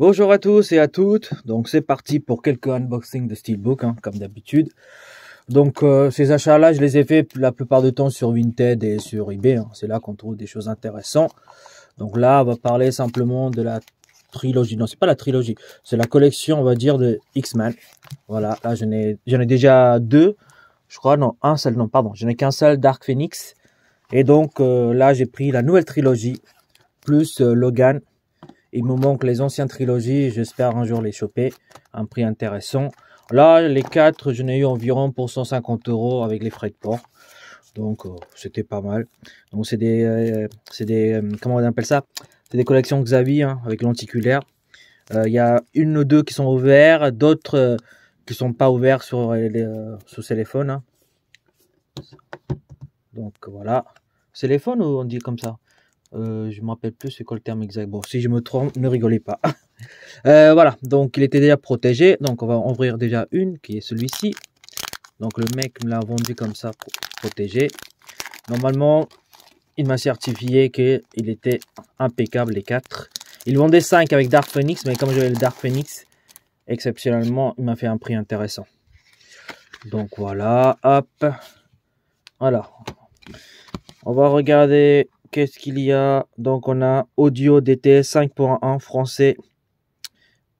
Bonjour à tous et à toutes, donc c'est parti pour quelques unboxings de Steelbook, comme d'habitude. Donc ces achats-là, je les ai fait la plupart du temps sur Vinted et sur eBay, c'est là qu'on trouve des choses intéressantes. Donc là, on va parler simplement de la trilogie, non c'est pas la trilogie, c'est la collection on va dire de X-Men. Voilà, là j'en ai déjà deux, je crois, non un seul, non pardon, j'en ai qu'un seul, Dark Phoenix. Et donc là j'ai pris la nouvelle trilogie, plus Logan. Il me manque les anciennes trilogies, j'espère un jour les choper à un prix intéressant. Là, les 4, j'en ai eu environ pour 150 € avec les frais de port. Donc, c'était pas mal. Donc, c'est des comment on appelle ça? C'est des collections Xavier avec lenticulaire. Il y a une ou deux qui sont ouverts, d'autres qui sont pas ouverts sur ce téléphone. Donc, voilà. Téléphone ou on dit comme ça? Je me rappelle plus c'est quoi le terme exact. Bon, si je me trompe, ne rigolez pas. Voilà, donc il était déjà protégé. Donc on va ouvrir déjà une qui est celui-ci. Donc le mec me l'a vendu comme ça, protégé. Normalement, il m'a certifié qu'il était impeccable les 4. Il vendait 5 avec Dark Phoenix, mais comme j'avais le Dark Phoenix, exceptionnellement, il m'a fait un prix intéressant. Donc voilà, hop. Voilà. On va regarder. Qu'est-ce qu'il y a? Donc on a audio DTS 5.1 français.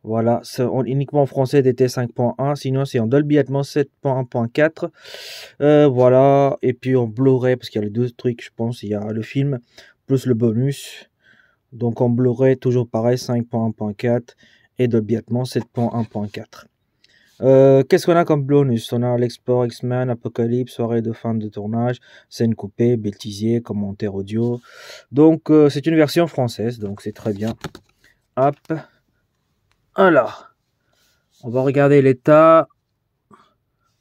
Voilà, c'est uniquement en français DTS 5.1. Sinon c'est en Dolby Atmos 7.1.4. Voilà, et puis en Blu-ray, parce qu'il y a les deux trucs, je pense. Il y a le film plus le bonus. Donc en Blu-ray, toujours pareil, 5.1.4 et Dolby Atmos 7.1.4. Qu'est-ce qu'on a comme bonus? On a l'export X-Men, Apocalypse, soirée de fin de tournage, scène coupée, bêtisier, commentaire audio. Donc c'est une version française, donc c'est très bien. Hop. Alors, on va regarder l'état.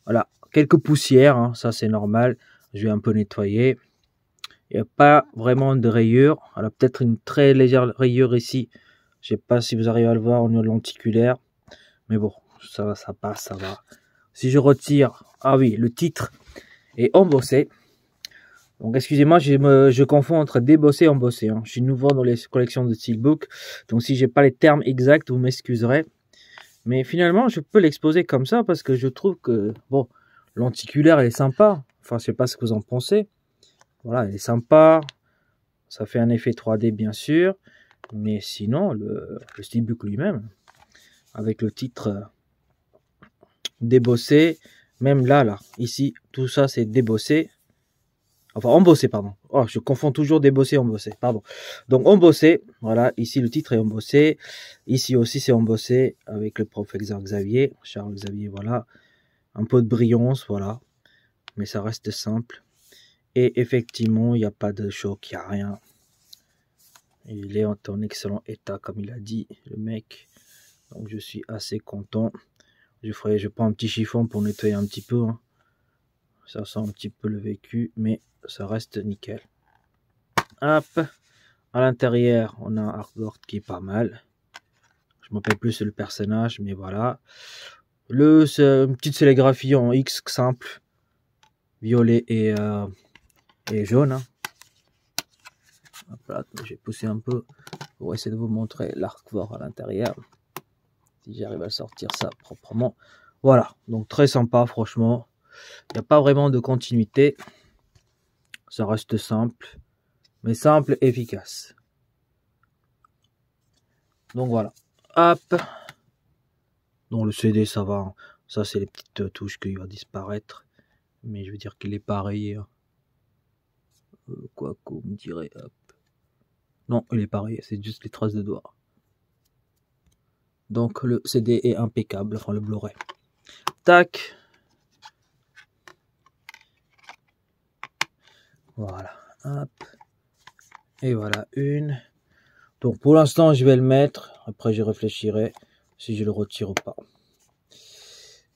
Voilà, quelques poussières, ça c'est normal. Je vais un peu nettoyer. Il n'y a pas vraiment de rayures. Alors peut-être une très légère rayure ici. Je sais pas si vous arrivez à le voir au niveau lenticulaire. Mais bon, ça passe, ça va. Si je retire, ah oui, le titre est embossé. Donc excusez-moi, je confonds entre débosser et embossé. Je suis nouveau dans les collections de Steelbook. Donc si j'ai pas les termes exacts, vous m'excuserez. Mais finalement, je peux l'exposer comme ça parce que je trouve que, bon, lenticulaire, elle est sympa. Enfin, je sais pas ce que vous en pensez. Voilà, elle est sympa. Ça fait un effet 3D, bien sûr. Mais sinon, le Steelbook lui-même, avec le titre débossé, même là, ici, tout ça, c'est débossé. Enfin, embossé, pardon. Oh, je confonds toujours débossé et embossé, pardon. Donc, embossé, voilà, ici, le titre est embossé. Ici aussi, c'est embossé avec le professeur Xavier, Charles Xavier, voilà. Un peu de brillance, voilà. Mais ça reste simple. Et effectivement, il n'y a pas de choc, il n'y a rien. Il est en excellent état, comme il a dit, le mec. Donc, je suis assez content. Je prends un petit chiffon pour nettoyer un petit peu. Ça sent un petit peu le vécu, mais ça reste nickel. Hop. À l'intérieur, on a un artboard qui est pas mal. Je ne m'appelle plus le personnage, mais voilà. C'est une petite sérigraphie en X simple. Violet et jaune. Hop là, j'ai poussé un peu pour essayer de vous montrer l'artboard à l'intérieur. Si j'arrive à sortir ça proprement. Voilà, donc très sympa franchement. Il n'y a pas vraiment de continuité. Ça reste simple. Mais simple, efficace. Donc voilà. Hop. Donc le CD ça va. Ça c'est les petites touches qui vont disparaître. Mais je veux dire qu'il est pareil. Quoi qu'on me dirait. Hop. Non, il est pareil. C'est juste les traces de doigts. Donc le CD est impeccable. Enfin le Blu-ray. Tac. Voilà. Hop. Et voilà une. Donc pour l'instant je vais le mettre. Après je réfléchirai si je le retire ou pas.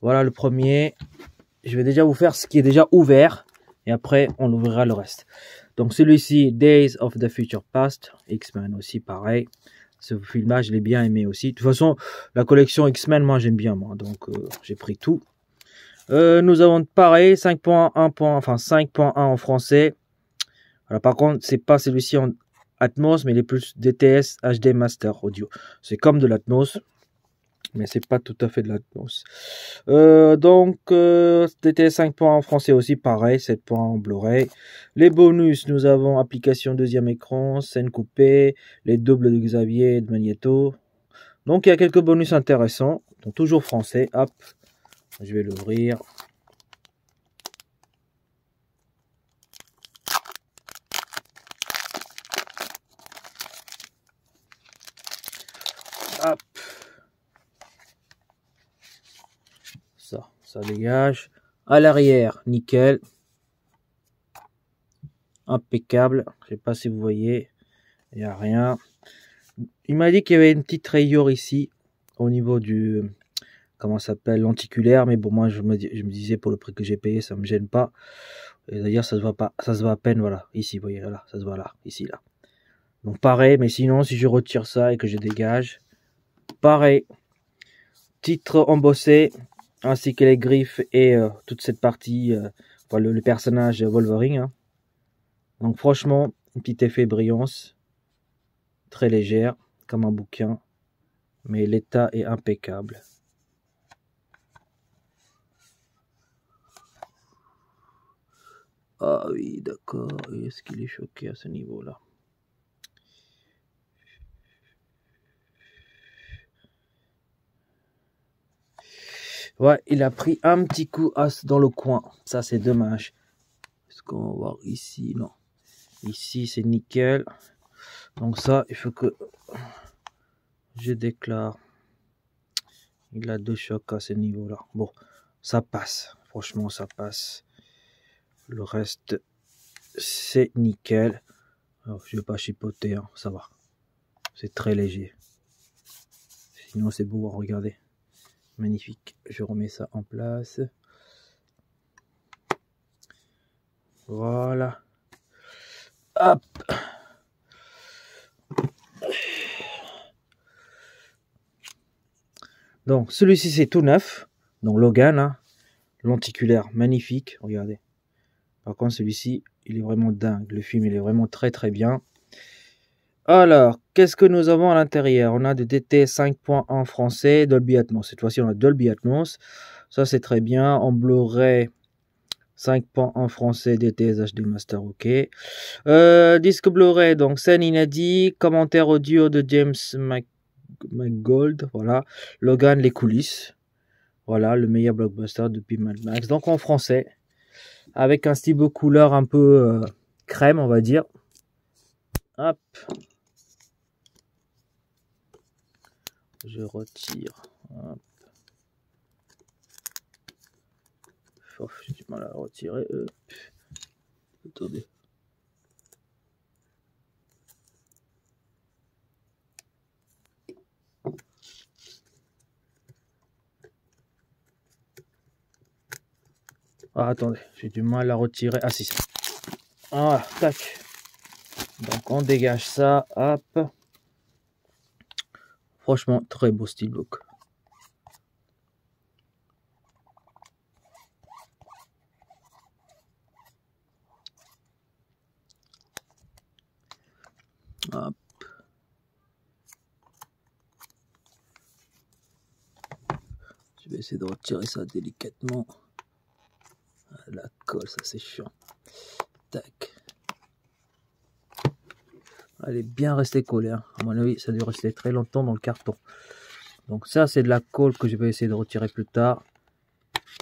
Voilà le premier. Je vais déjà vous faire ce qui est déjà ouvert. Et après on ouvrira le reste. Donc celui-ci, Days of the Future Past. X-Men aussi pareil. Ce film-là je l'ai bien aimé aussi. De toute façon la collection X-Men moi j'aime bien moi. Donc j'ai pris tout. Nous avons pareil 5.1 en français. Alors par contre c'est pas celui-ci Atmos, mais il est plus DTS HD Master Audio. C'est comme de l'Atmos, mais c'est pas tout à fait de l'Atmos. DTS 5 points en français aussi, pareil, 7 points en Blu-ray. Les bonus, nous avons application deuxième écran, scène coupée, les doubles de Xavier et de Magneto. Donc il y a quelques bonus intéressants, donc toujours français. Hop, je vais l'ouvrir. Hop. Ça dégage. À l'arrière, nickel. Impeccable. Je sais pas si vous voyez. Il n'y a rien. Il m'a dit qu'il y avait une petite rayure ici. Au niveau du... Comment ça s'appelle? Lenticulaire. Mais bon, moi, je me disais, pour le prix que j'ai payé, ça me gêne pas. Et d'ailleurs, ça se voit pas. Ça se voit à peine, voilà. Ici, vous voyez, là. Ça se voit là. Ici, là. Donc, pareil. Mais sinon, si je retire ça et que je dégage... Pareil. Titre embossé. Ainsi que les griffes et toute cette partie, le personnage Wolverine. Hein. Donc franchement, un petit effet brillance, très légère, comme un bouquin, mais l'état est impeccable. Ah oui, d'accord, est-ce qu'il est choqué à ce niveau-là? Ouais, il a pris un petit coup dans le coin. Ça, c'est dommage. Est-ce qu'on va voir ici? Non. Ici, c'est nickel. Donc ça, il faut que je déclare. Il a deux chocs à ce niveau-là. Bon, ça passe. Franchement, ça passe. Le reste, c'est nickel. Alors, je vais pas chipoter, hein. Ça va. C'est très léger. Sinon, c'est beau à regarder. Magnifique. Je remets ça en place. Voilà. Hop. Donc, celui-ci, c'est tout neuf. Donc, Logan, hein. Lenticulaire, magnifique. Regardez. Par contre, celui-ci, il est vraiment dingue. Le film, il est vraiment très, très bien. Alors, qu'est-ce que nous avons à l'intérieur? On a de DT 5.1 français, Dolby Atmos. Cette fois-ci, on a Dolby Atmos. Ça, c'est très bien. En Blu-ray, 5.1 français, DTS HD Master, ok. Disque Blu-ray, donc scène inédite, commentaire audio de James McGold, voilà. Logan, les coulisses. Voilà, le meilleur blockbuster depuis Mad Max. Donc en français, avec un stylo couleur un peu crème, on va dire. Hop. Je retire. Hop. J'ai du mal à retirer. Attendez. Ah, attendez, j'ai du mal à retirer. Ah, si, si. Ah, tac. Donc, on dégage ça. Hop. Franchement, très beau steelbook. Hop. Je vais essayer de retirer ça délicatement. La colle, ça c'est chiant. Tac. Elle est bien restée collée. Hein. À mon avis, ça a dû rester très longtemps dans le carton. Donc ça, c'est de la colle que je vais essayer de retirer plus tard.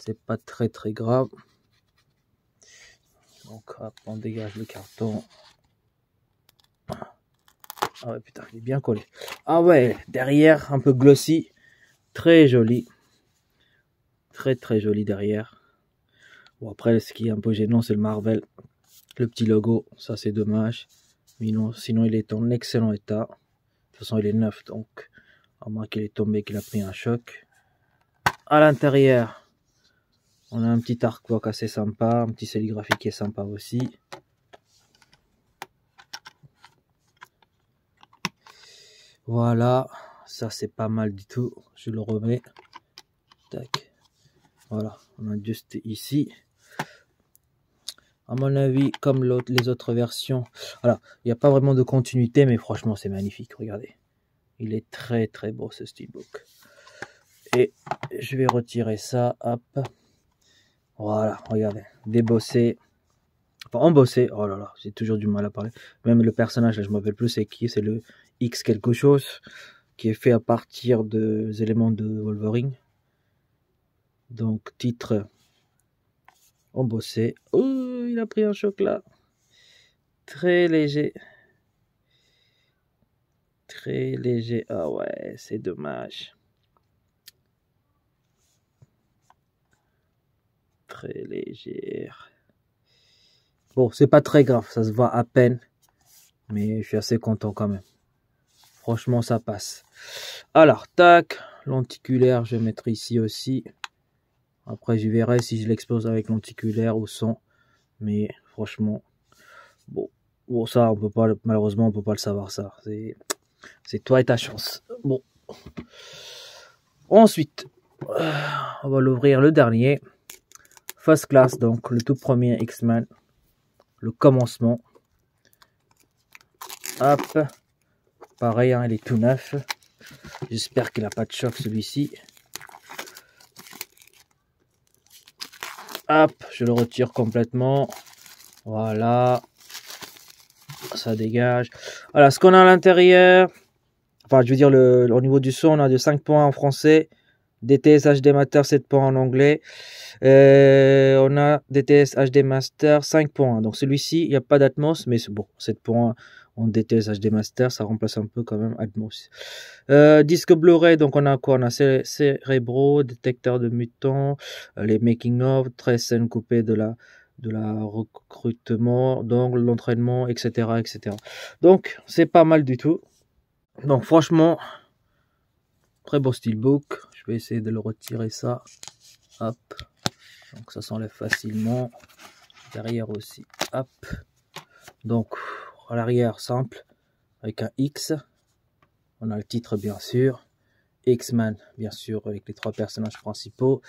C'est pas très très grave. Donc hop, on dégage le carton. Ah ouais, putain, il est bien collé. Ah ouais, derrière, un peu glossy. Très joli. Très très joli derrière. Bon, après, ce qui est un peu gênant, c'est le Marvel. Le petit logo, ça c'est dommage. Mais non, sinon, il est en excellent état. De toute façon, il est neuf, donc à moins qu'il est tombé, qu'il a pris un choc. À l'intérieur, on a un petit artwork assez sympa, un petit sérigraphie qui est sympa aussi. Voilà, ça c'est pas mal du tout. Je le remets. Tac. Voilà, on a juste ici. À mon avis, comme les autres versions. Voilà, il n'y a pas vraiment de continuité, mais franchement, c'est magnifique. Regardez. Il est très très beau ce steelbook. Et je vais retirer ça. Hop. Voilà, regardez. Débossé. Enfin, embossé. Oh là là, j'ai toujours du mal à parler. Même le personnage, là, je ne me rappelle plus c'est qui. C'est le X quelque chose. Qui est fait à partir des éléments de Wolverine. Donc, titre embossé. Oh, il a pris un choc là. Très léger. Très léger. Ah ouais, c'est dommage. Très légère. Bon, c'est pas très grave, ça se voit à peine. Mais je suis assez content quand même. Franchement, ça passe. Alors, tac. Lenticulaire, je vais mettre ici aussi. Après, je verrai si je l'expose avec lenticulaire ou sans. Mais franchement, bon, ça, on peut pas, malheureusement, on peut pas le savoir, ça. C'est toi et ta chance. Bon. Ensuite, on va l'ouvrir le dernier. First Class, donc le tout premier X-Men. Le commencement. Hop. Pareil, hein, il est tout neuf. J'espère qu'il n'a pas de choc celui-ci. Hop, je le retire complètement. Voilà. Ça dégage. Voilà, ce qu'on a à l'intérieur. Enfin, je veux dire, au niveau du son, on a de 5 points en français. DTS HD Master 7 points en anglais. On a DTS HD Master 5 points. Donc celui-ci, il n'y a pas d'Atmos, mais c'est bon. 7 points en DTS HD Master, ça remplace un peu quand même Atmos. Disque Blu-ray, donc on a quoi? On a Cerebro, détecteur de mutants, les making of, 13 scènes coupées de la recrutement, donc l'entraînement, etc., etc. Donc c'est pas mal du tout. Donc franchement, très beau steelbook. Je vais essayer de le retirer ça. Hop. Donc ça s'enlève facilement. Derrière aussi. Hop. Donc à l'arrière simple. Avec un X. On a le titre bien sûr. X-Men bien sûr avec les 3 personnages principaux.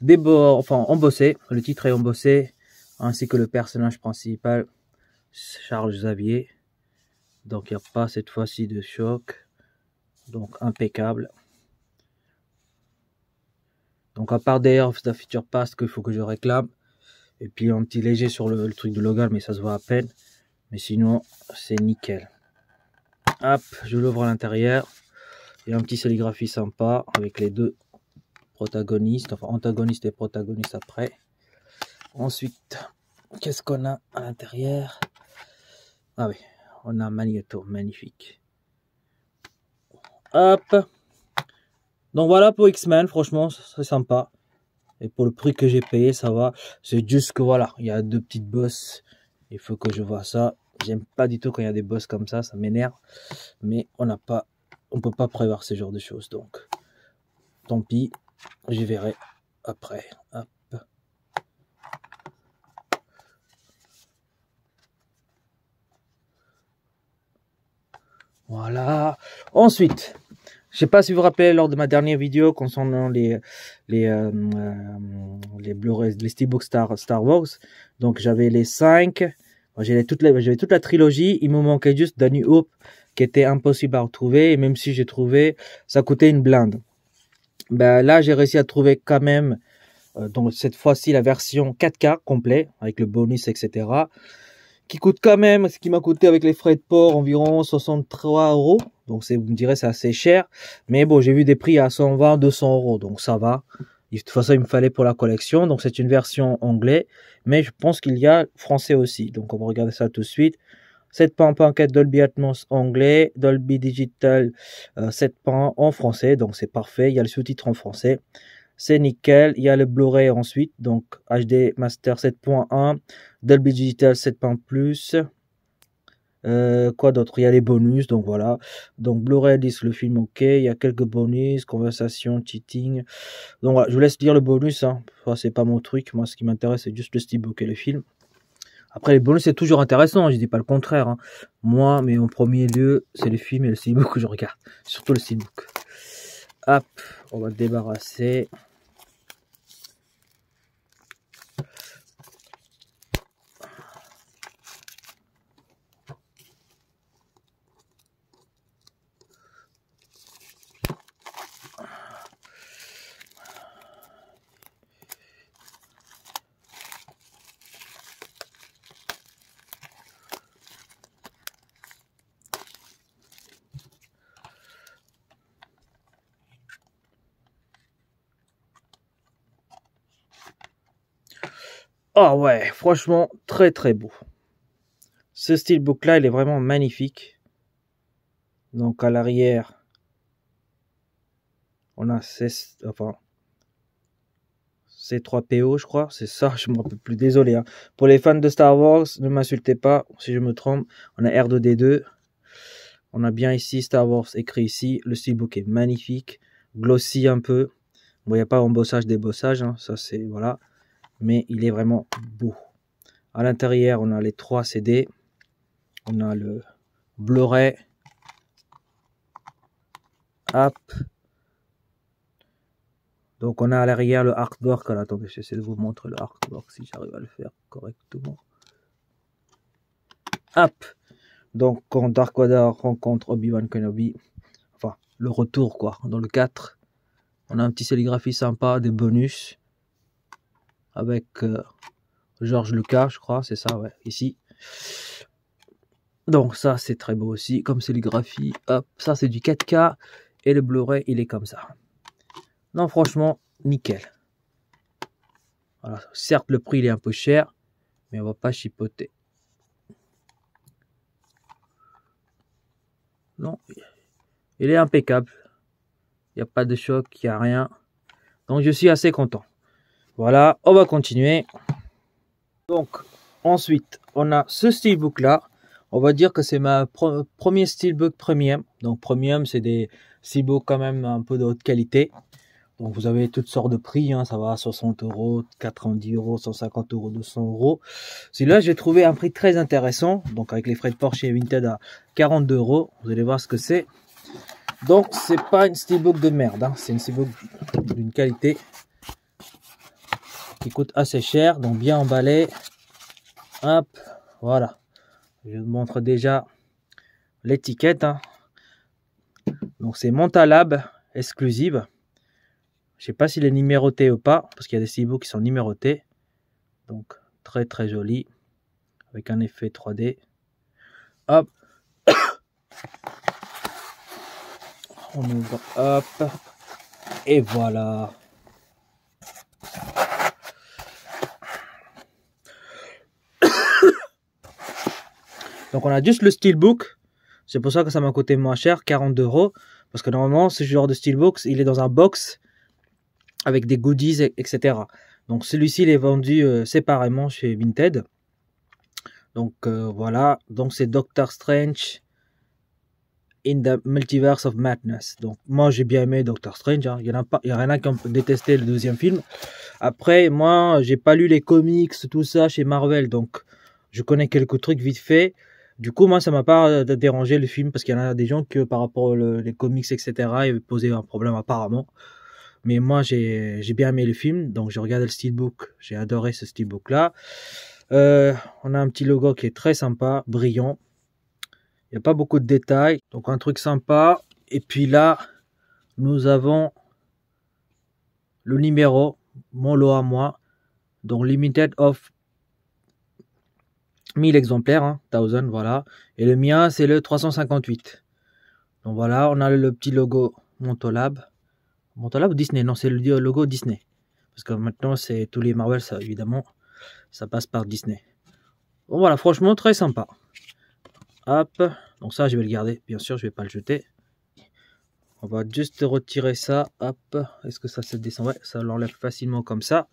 Des bords, enfin embossé. Le titre est embossé. Ainsi que le personnage principal. Charles Xavier. Donc il n'y a pas cette fois-ci de choc. Donc impeccable. Donc à part Day of the Future Past qu'il faut que je réclame. Et puis un petit léger sur le truc de Logan, mais ça se voit à peine. Mais sinon, c'est nickel. Hop, je l'ouvre à l'intérieur. Il y a un petit sérigraphie sympa avec les 2 protagonistes. Enfin, antagonistes et protagonistes après. Ensuite, qu'est-ce qu'on a à l'intérieur? Ah oui, on a Magneto, magnifique. Hop. Donc voilà pour X-Men, franchement, c'est sympa. Et pour le prix que j'ai payé, ça va. C'est juste que voilà, il y a 2 petites bosses. Il faut que je vois ça. J'aime pas du tout quand il y a des bosses comme ça m'énerve. Mais on peut pas prévoir ce genre de choses. Donc, tant pis, je verrai après. Hop. Voilà. Ensuite, je sais pas si vous vous rappelez lors de ma dernière vidéo concernant les Blu-ray, les Steelbook Star Wars. Donc j'avais les 5. J'avais toute la trilogie. Il me manquait juste A New Hope qui était impossible à retrouver. Et même si j'ai trouvé, ça coûtait une blinde. Ben là, j'ai réussi à trouver quand même, donc cette fois-ci, la version 4K complet avec le bonus, etc. Qui coûte quand même, ce qui m'a coûté avec les frais de port, environ 63 €. Donc vous me direz, c'est assez cher. Mais bon, j'ai vu des prix à 120, 200 €. Donc ça va. De toute façon, il me fallait pour la collection. Donc c'est une version anglais. Mais je pense qu'il y a français aussi. Donc on va regarder ça tout de suite. 7.4 Dolby Atmos anglais. Dolby Digital 7.1 en français. Donc c'est parfait. Il y a le sous-titre en français. C'est nickel. Il y a le Blu-ray ensuite. Donc HD Master 7.1. Dolby Digital 7.1+. Quoi d'autre? Il y a les bonus. Donc voilà. Donc Blu-ray disque le film ok. Il y a quelques bonus. Conversation, cheating. Donc voilà. Je vous laisse lire le bonus. Hein. Enfin, c'est pas mon truc. Moi, ce qui m'intéresse, c'est juste le steelbook et le film. Après, les bonus, c'est toujours intéressant. Je dis pas le contraire. Hein. Moi, mais en premier lieu, c'est le film et le steelbook que je regarde. Surtout le steelbook. Hop. On va débarrasser. Oh ouais, franchement, très très beau. Ce steelbook là, il est vraiment magnifique. Donc à l'arrière, on a C3PO, je crois, c'est ça, je me rappelle plus, désolé. Hein. Pour les fans de Star Wars, ne m'insultez pas si je me trompe. On a R2D2. On a bien ici Star Wars écrit ici. Le steelbook est magnifique, glossy un peu. Bon, il n'y a pas embossage, débossage, hein, ça c'est voilà. Mais il est vraiment beau. À l'intérieur, on a les 3 CD. On a le Blu-ray. Hop. Donc on a à l'arrière le artwork. Alors, attendez, j'essaie de vous montrer le artwork si j'arrive à le faire correctement. Hop. Donc quand Dark Vador rencontre Obi-Wan Kenobi, enfin le retour quoi, dans le 4, on a un petit sérigraphie sympa, des bonus avec George Lucas, je crois, c'est ça, ouais, ici. Donc ça c'est très beau aussi comme sérigraphie. Hop, ça c'est du 4K et le Blu-ray il est comme ça. Non, franchement, nickel. Voilà. Certes, le prix il est un peu cher, mais on va pas chipoter. Non, il est impeccable. Il n'y a pas de choc, il n'y a rien. Donc, je suis assez content. Voilà, on va continuer. Donc, ensuite, on a ce steelbook là. On va dire que c'est ma premier steelbook premium. Donc, premium, c'est des steelbooks quand même un peu de haute qualité. Donc vous avez toutes sortes de prix, hein, ça va à 60 €, 90 €, 150 €, 200 €. Celui-là, j'ai trouvé un prix très intéressant. Donc avec les frais de port chez Vinted à 42 €. Vous allez voir ce que c'est. Donc c'est pas une steelbook de merde, hein. C'est une steelbook d'une qualité qui coûte assez cher, donc bien emballé. Hop, voilà. Je vous montre déjà l'étiquette. Hein. Donc c'est Montalab exclusive. Je sais pas s'il est numéroté ou pas, parce qu'il y a des steelbooks qui sont numérotés. Donc, très très joli. Avec un effet 3D. Hop. On ouvre. Hop. Et voilà. Donc, on a juste le steelbook. C'est pour ça que ça m'a coûté moins cher, 42 €. Parce que normalement, ce genre de steelbook, il est dans un box avec des goodies, etc. Donc celui-ci il est vendu séparément chez Vinted. Donc voilà, donc c'est Doctor Strange in the Multiverse of Madness. Donc moi j'ai bien aimé Doctor Strange, hein. Il y en a qui ont détesté le deuxième film. Après moi j'ai pas lu les comics, tout ça chez Marvel, donc je connais quelques trucs vite fait. Du coup moi ça m'a pas dérangé le film, parce qu'il y en a des gens que par rapport aux les comics etc. il avait posé un problème apparemment. Mais moi, j'ai bien aimé le film, donc j'ai regardé le steelbook. J'ai adoré ce steelbook-là. On a un petit logo qui est très sympa, brillant. Il n'y a pas beaucoup de détails, donc un truc sympa. Et puis là, nous avons le numéro, mon lot à moi. Donc limited of 1000 exemplaires, hein, 1000, voilà. Et le mien, c'est le 358. Donc voilà, on a le petit logo Montolab. Montolab ou Disney? Non, c'est le logo Disney. Parce que maintenant, c'est tous les Marvel, ça, évidemment, ça passe par Disney. Bon, voilà, franchement, très sympa. Hop, donc ça, je vais le garder. Bien sûr, je vais pas le jeter. On va juste retirer ça. Hop, est-ce que ça se descend? Ouais, ça l'enlève facilement comme ça.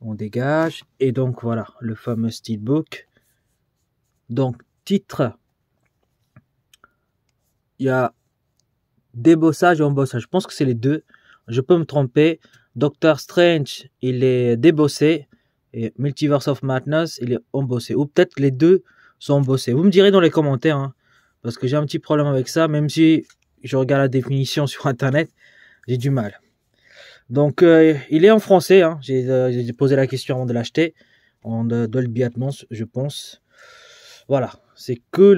On dégage. Et donc, voilà, le fameux steelbook. Donc, titre. Il y a débossage et embossage. Je pense que c'est les deux. Je peux me tromper. Doctor Strange, il est débossé. Et Multiverse of Madness, il est embossé. Ou peut-être les deux sont embossés. Vous me direz dans les commentaires. Hein, parce que j'ai un petit problème avec ça. Même si je regarde la définition sur Internet, j'ai du mal. Donc, il est en français. Hein, j'ai posé la question avant de l'acheter. En Dolby Atmos, je pense. Voilà. C'est que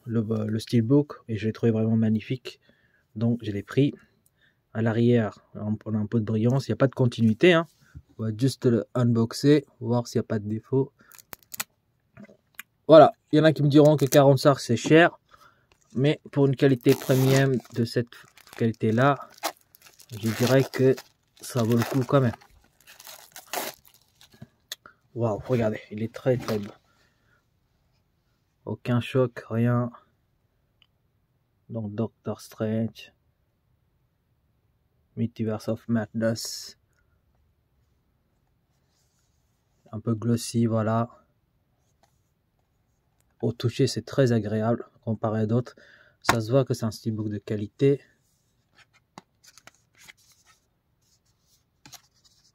le steelbook. Et je l'ai trouvé vraiment magnifique. Donc, je l'ai pris. À l'arrière, on a un peu de brillance. Il n'y a pas de continuité. Hein. On va juste le unboxer. Voir s'il n'y a pas de défaut. Voilà. Il y en a qui me diront que 40 SAR c'est cher. Mais pour une qualité premium de cette qualité-là, je dirais que ça vaut le coup quand même. Waouh, regardez, il est très très beau. Aucun choc, rien. Donc Doctor Strange, Multiverse of Madness. Un peu glossy, voilà. Au toucher, c'est très agréable comparé à d'autres. Ça se voit que c'est un steelbook de qualité.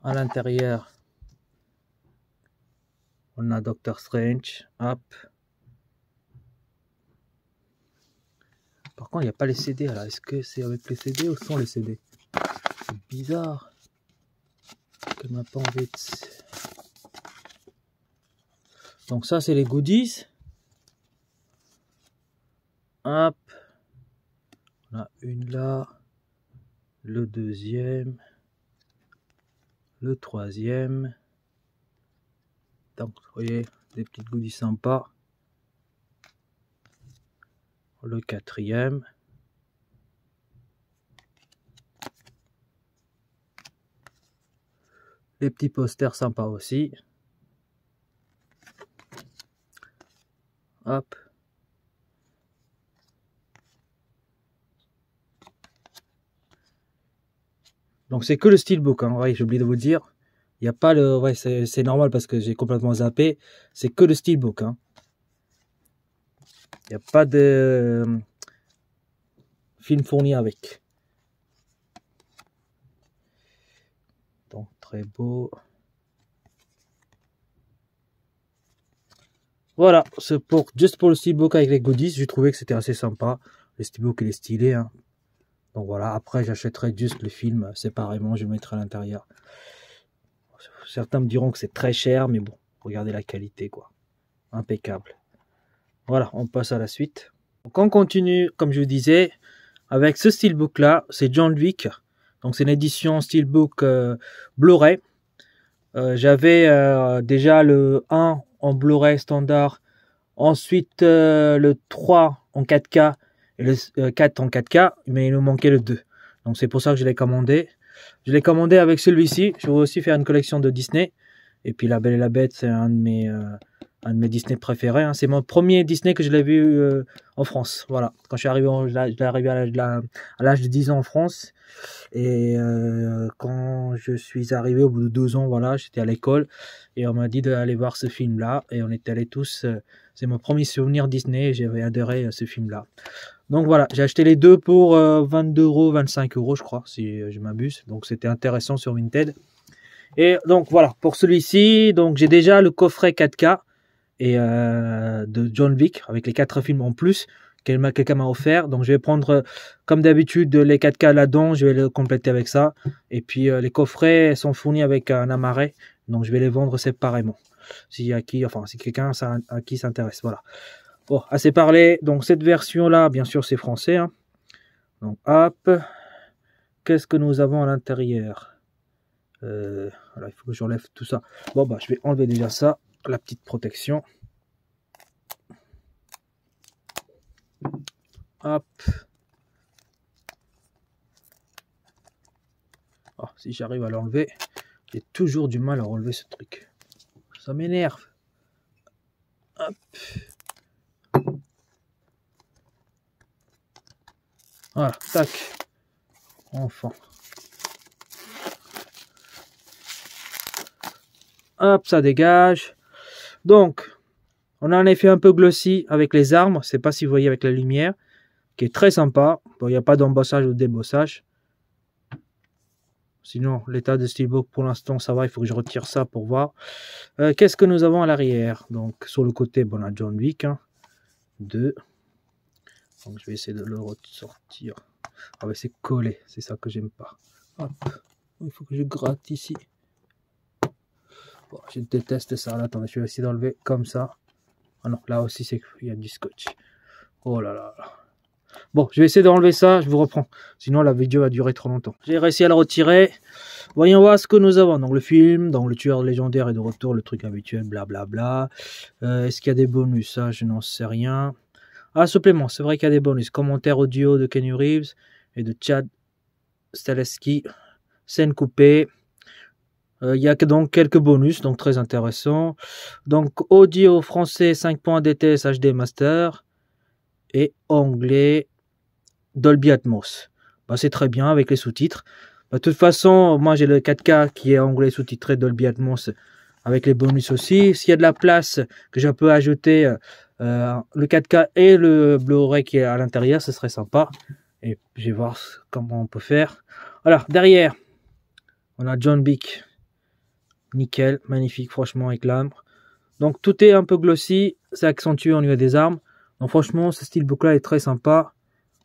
À l'intérieur, on a Doctor Strange. Hop. Par contre, il n'y a pas les CD là. Est-ce que c'est avec les CD ou sans les CD? C'est bizarre. Que m'a pas envie de... Donc ça, c'est les goodies. Hop. On a une là. Le deuxième. Le troisième. Donc, vous voyez, des petites goodies sympas. Le quatrième. Les petits posters sympas aussi. Hop. Donc c'est que le steelbook, hein. Ouais, j'ai oublié de vous dire. Il n'y a pas le... Ouais, c'est normal parce que j'ai complètement zappé. C'est que le steelbook, hein. Il n'y a pas de film fourni avec. Donc très beau. Voilà, c'est juste pour le steelbook avec les goodies. J'ai trouvé que c'était assez sympa. Le steelbook il est stylé, hein. Donc voilà, après j'achèterai juste le film séparément, je le mettrai à l'intérieur. Certains me diront que c'est très cher, mais bon, regardez la qualité quoi. Impeccable. Voilà, on passe à la suite. Donc on continue, comme je vous disais, avec ce steelbook là, c'est John Wick. Donc c'est une édition steelbook Blu-ray. J'avais déjà le 1 en Blu-ray standard, ensuite le 3 en 4K et le 4 en 4K, mais il nous manquait le 2. Donc c'est pour ça que je l'ai commandé. Je l'ai commandé avec celui-ci. Je vais aussi faire une collection de Disney. Et puis La Belle et la Bête, c'est un de mes Disney préférés, hein. C'est mon premier Disney que je l'ai vu en France. Voilà. Quand je suis arrivé, à l'âge de 10 ans en France. Et quand je suis arrivé au bout de 2 ans, voilà, j'étais à l'école. Et on m'a dit d'aller voir ce film-là. Et on était allés tous. C'est mon premier souvenir Disney. Et j'avais adoré ce film-là. Donc voilà, j'ai acheté les deux pour 22 €, 25 €, je crois, si je m'abuse. Donc c'était intéressant sur Vinted. Et donc voilà, pour celui-ci, donc j'ai déjà le coffret 4K et de John Wick avec les 4 films en plus quelqu'un m'a offert. Donc je vais prendre comme d'habitude les 4K là-dedans, je vais le compléter avec ça. Et puis les coffrets sont fournis avec un amaret, donc je vais les vendre séparément. Si quelqu'un à qui s'intéresse, voilà. Bon, assez parlé. Donc cette version-là, bien sûr, c'est français, hein. Donc hop, qu'est-ce que nous avons à l'intérieur? Voilà, il faut que j'enlève tout ça. Bon bah je vais enlever déjà ça, la petite protection. Hop. Oh, si j'arrive à l'enlever, j'ai toujours du mal à relever ce truc. Ça m'énerve. Hop. Voilà, tac. Enfin. Hop, ça dégage. Donc, on a un effet un peu glossy avec les armes. Je ne sais pas si vous voyez avec la lumière, qui est très sympa. Bon, il n'y a pas d'embossage ou de débossage. Sinon, l'état de steelbook pour l'instant, ça va. Il faut que je retire ça pour voir. Qu'est-ce que nous avons à l'arrière? Donc, sur le côté, bon, on a John Wick. 2. Donc, je vais essayer de le ressortir. Ah ouais, c'est collé. C'est ça que j'aime pas. Hop. Il faut que je gratte ici. Bon, je déteste ça. Là, attendez, je vais essayer d'enlever comme ça. Ah non, là aussi, il y a du scotch. Oh là là. Bon, je vais essayer d'enlever ça. Je vous reprends. Sinon, la vidéo va durer trop longtemps. J'ai réussi à le retirer. Voyons voir ce que nous avons. Donc, le film, donc le tueur légendaire est de retour. Le truc habituel, blablabla. Est-ce qu'il y a des bonus? Ça, je n'en sais rien. Ah, supplément. C'est vrai qu'il y a des bonus. Commentaire audio de Keanu Reeves et de Chad Stahelski. Scène coupée. Il y a donc quelques bonus, donc très intéressants. Donc audio français 5 points DTS HD Master et anglais Dolby Atmos. Bah, c'est très bien avec les sous-titres. Bah, de toute façon, moi j'ai le 4K qui est anglais sous-titré Dolby Atmos avec les bonus aussi. S'il y a de la place que je peux ajouter le 4K et le Blu-ray qui est à l'intérieur, ce serait sympa. Et je vais voir comment on peut faire. Voilà, derrière, on a John Bick. Nickel, magnifique, franchement, avec l'âme. Donc tout est un peu glossy, c'est accentué au niveau des armes. Donc franchement, ce steelbook là est très sympa.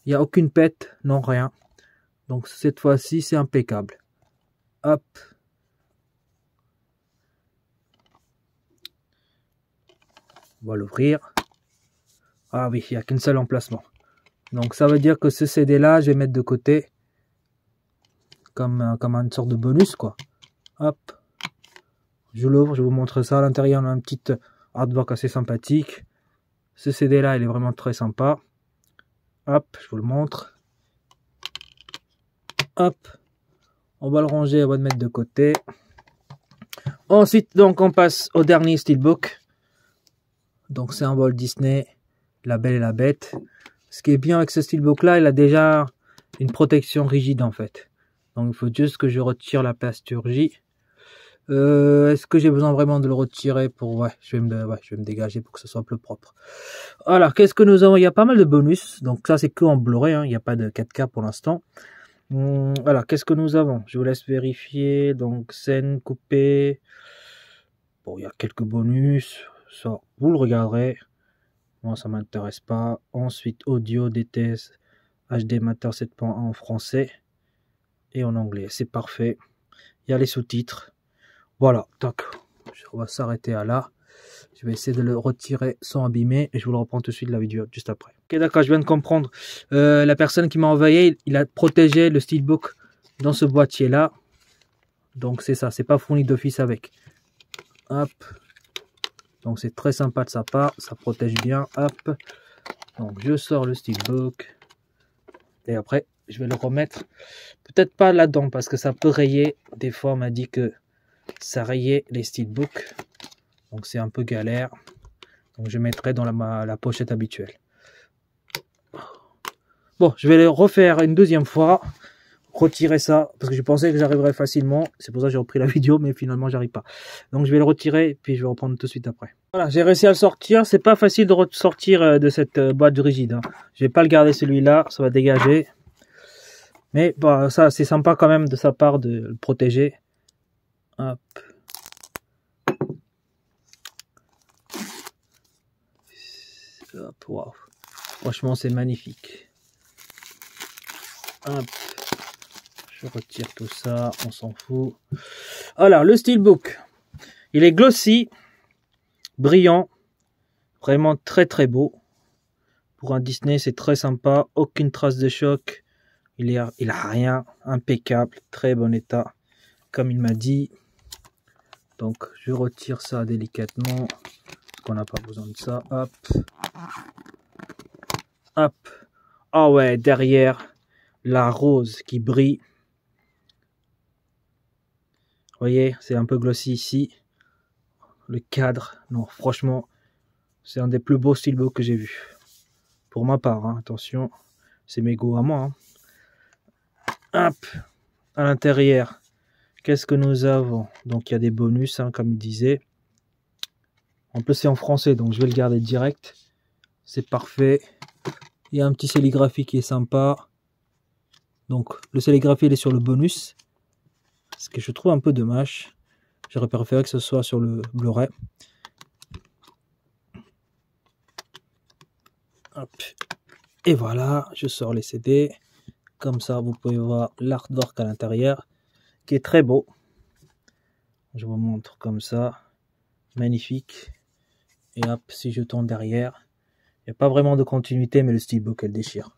Il n'y a aucune pète, non rien. Donc cette fois-ci, c'est impeccable. Hop. On va l'ouvrir. Ah oui, il n'y a qu'un seul emplacement. Donc ça veut dire que ce CD là, je vais mettre de côté. Comme une sorte de bonus, quoi. Hop. Je l'ouvre, je vous montre ça. À l'intérieur, on a un petit artwork assez sympathique. Ce CD là, il est vraiment très sympa. Hop, je vous le montre. Hop. On va le ranger, on va le mettre de côté. Ensuite, donc, on passe au dernier steelbook. Donc, c'est un Walt Disney, La Belle et la Bête. Ce qui est bien avec ce steelbook là, il a déjà une protection rigide en fait. Donc, il faut juste que je retire la plasturgie. Est-ce que j'ai besoin vraiment de le retirer pour... Ouais, je vais me dégager pour que ce soit plus propre. Alors, qu'est-ce que nous avons? Il y a pas mal de bonus. Donc ça, c'est que en Blu-ray. Hein. Il n'y a pas de 4K pour l'instant. Alors, qu'est-ce que nous avons? Je vous laisse vérifier. Donc, scène coupée. Bon, il y a quelques bonus. Ça, vous le regarderez. Moi, ça m'intéresse pas. Ensuite, audio, DTS, HD Master 7.1 en français. Et en anglais. C'est parfait. Il y a les sous-titres. Voilà, tac, on va s'arrêter à là. Je vais essayer de le retirer sans abîmer et je vous le reprends tout de suite la vidéo juste après. Ok, d'accord, je viens de comprendre. La personne qui m'a envoyé, il a protégé le steelbook dans ce boîtier là. Donc c'est ça, c'est pas fourni d'office avec. Hop. Donc c'est très sympa de sa part, ça protège bien. Hop. Donc je sors le steelbook. Et après, je vais le remettre. Peut-être pas là-dedans parce que ça peut rayer. Des fois, on m'a dit que ça rayait les steelbooks, donc c'est un peu galère. Donc je mettrai dans la pochette habituelle. Bon, je vais le refaire une deuxième fois, retirer ça parce que je pensais que j'arriverais facilement. C'est pour ça que j'ai repris la vidéo, mais finalement j'arrive pas. Donc je vais le retirer et puis je vais reprendre tout de suite après. Voilà, j'ai réussi à le sortir. C'est pas facile de ressortir de cette boîte rigide. Hein. Je vais pas le garder celui-là, ça va dégager. Mais bon, ça c'est sympa quand même de sa part de le protéger. Hop. Hop, wow. Franchement, c'est magnifique. Hop. Je retire tout ça, on s'en fout. Alors, le steelbook. Il est glossy, brillant, vraiment très très beau. Pour un Disney, c'est très sympa. Aucune trace de choc. Il a rien. Impeccable, très bon état, comme il m'a dit. Donc je retire ça délicatement parce qu'on n'a pas besoin de ça. Hop, hop. Ah ouais, derrière la rose qui brille. Vous voyez, c'est un peu glossy ici. Le cadre, non, franchement, c'est un des plus beaux steelbooks que j'ai vu. Pour ma part, hein, attention, c'est mes goûts à moi. Hein. Hop, à l'intérieur. Qu'est-ce que nous avons? Donc il y a des bonus, hein, comme il disait. En plus c'est en français, donc je vais le garder direct. C'est parfait. Il y a un petit sérigraphie qui est sympa. Donc le sérigraphie il est sur le bonus. Ce que je trouve un peu dommage. J'aurais préféré que ce soit sur le Blu-ray. Et voilà, je sors les CD. Comme ça vous pouvez voir l'artwork à l'intérieur. Qui est très beau. Je vous montre comme ça. Magnifique. Et hop, si je tourne derrière, il n'y a pas vraiment de continuité, mais le steelbook, elle déchire.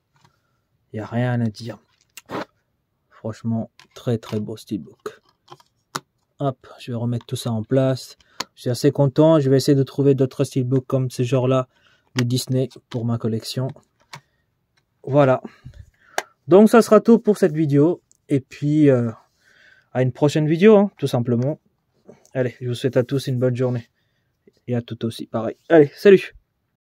Il n'y a rien à dire. Franchement, très très beau steelbook. Hop, je vais remettre tout ça en place. Je suis assez content. Je vais essayer de trouver d'autres steelbooks comme ce genre-là de Disney pour ma collection. Voilà. Donc, ça sera tout pour cette vidéo. Et puis... à une prochaine vidéo, hein, tout simplement. Allez, je vous souhaite à tous une bonne journée. Et à toutes aussi, pareil. Allez, salut!